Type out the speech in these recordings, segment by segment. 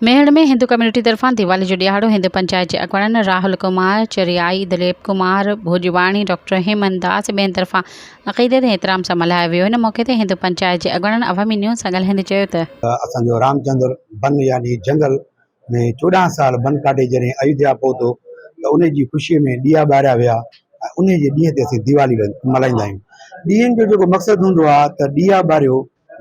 मेहड़ में हिंदू कम्युनिटी तरफां दिवाली जो ॾियारो हिंदू पंचायत जे अॻवाननि राहुल कुमार चरियाई, दिलीप कुमार भोजवाणी, डॉक्टर हेमंत दास ॿियनि तरफां अक़ीदत ऐं एहतराम सां मल्हायो वियो। हिन मौक़े ते हिंदू पंचायत जे अॻवाननि अवामी न्यूज़ सां ॻाल्हाईंदे चयो त असांजो रामचंद्र बन यानी जंगल में 14 साल बन काटे जॾहिं अयोध्या पहुतो त उन जी ख़ुशीअ में ॾीआ ॿारिया विया ऐं उन जे ॾींहं ते असीं दिवाली मल्हाईंदा आहियूं। ॾींहंनि जो जेको मक़सदु हूंदो आहे त ॾीआ ॿारियो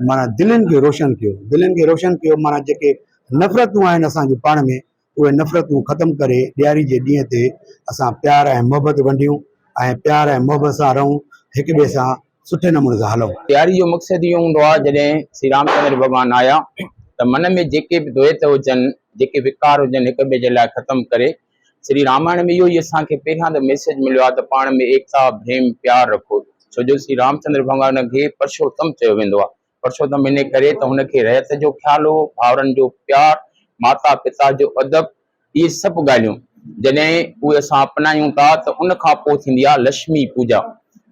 माना दिलनि खे रोशन कयो, माना जेके नफ़रतूं आहिनि असांजे पाण में उहे नफ़रतूं ख़तमु करे ॾियारी जे ॾींहं ते असां प्यार ऐं मोहबत वंडियूं ऐं प्यार ऐं मोहबत सां रहूं, हिक ॿिए सां सुठे नमूने सां हलूं। ॾियारी जो मक़सदु इहो हूंदो आहे जॾहिं श्री रामचंद्र भॻवानु आया त मन में जेके बि द्वैत हुजनि, जेके विकार हुजनि, हिक ॿिए जे लाइ ख़तमु करे श्री रामायण में इहो ई असांखे पहिरियां त मैसेज मिलियो आहे त पाण में एकता प्रेम प्यार रखो। छो जो श्री रामचंद्र भॻवान खे परशोत्तम चयो वेंदो आहे। परशोत्तम इन करे त हुनखे रहत जो ख़्यालु हो, भाउरनि जो प्यार, माता पिता जो अदब, इहे सभु ॻाल्हियूं जॾहिं उहे असां अपनायूं था त उन खां पोइ थींदी आहे लक्ष्मी पूजा,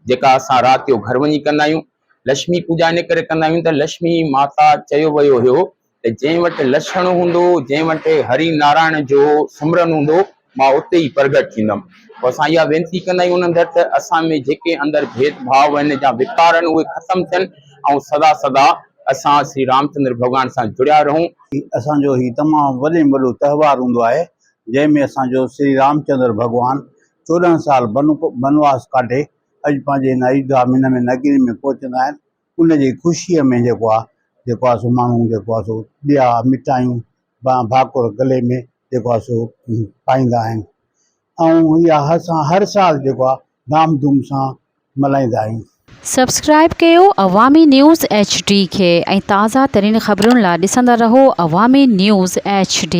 जेका असां राति जो घर वञी कंदा आहियूं। लक्ष्मी पूजा इन करे कंदा आहियूं त लक्ष्मी माता चयो वियो हुयो त जंहिं वटि लक्षण हूंदो, जंहिं वटि हरि नारायण जो सिमरन हूंदो, मां उते ई प्रगट थींदमि। पोइ असां इहा वेनती कंदा आहियूं उन अंदरि त असां में जेके अंदरि भेदभाव आहिनि या विकार आहिनि उहे ख़तमु थियनि ऐं सदा सदा असां श्री रामचंद्र भॻवान सां जुड़िया रहूं। असांजो ही तमामु वॾे में वॾो त्योहार हूंदो आहे जंहिंमें असांजो श्री रामचंद्र भॻवानु 14 साल बनवास काटे अॼु पंहिंजे हिन अयोध्या में नगरी में पहुचंदा आहिनि। उन जी ख़ुशीअ में जेको आहे सो माण्हू जेको आहे सो ॾिया मिठाइयूं भाकुर गले में जेको आहे सो पाईंदा आहिनि ऐं इहा असां हर साल जेको आहे धाम धूम सां मल्हाईंदा आहियूं। सब्सक्राइब कयो अवामी न्यूज़ HD खे ऐं ताज़ा तरीन ख़बरुनि लाइ ॾिसंदा रहो अवामी न्यूज़ HD।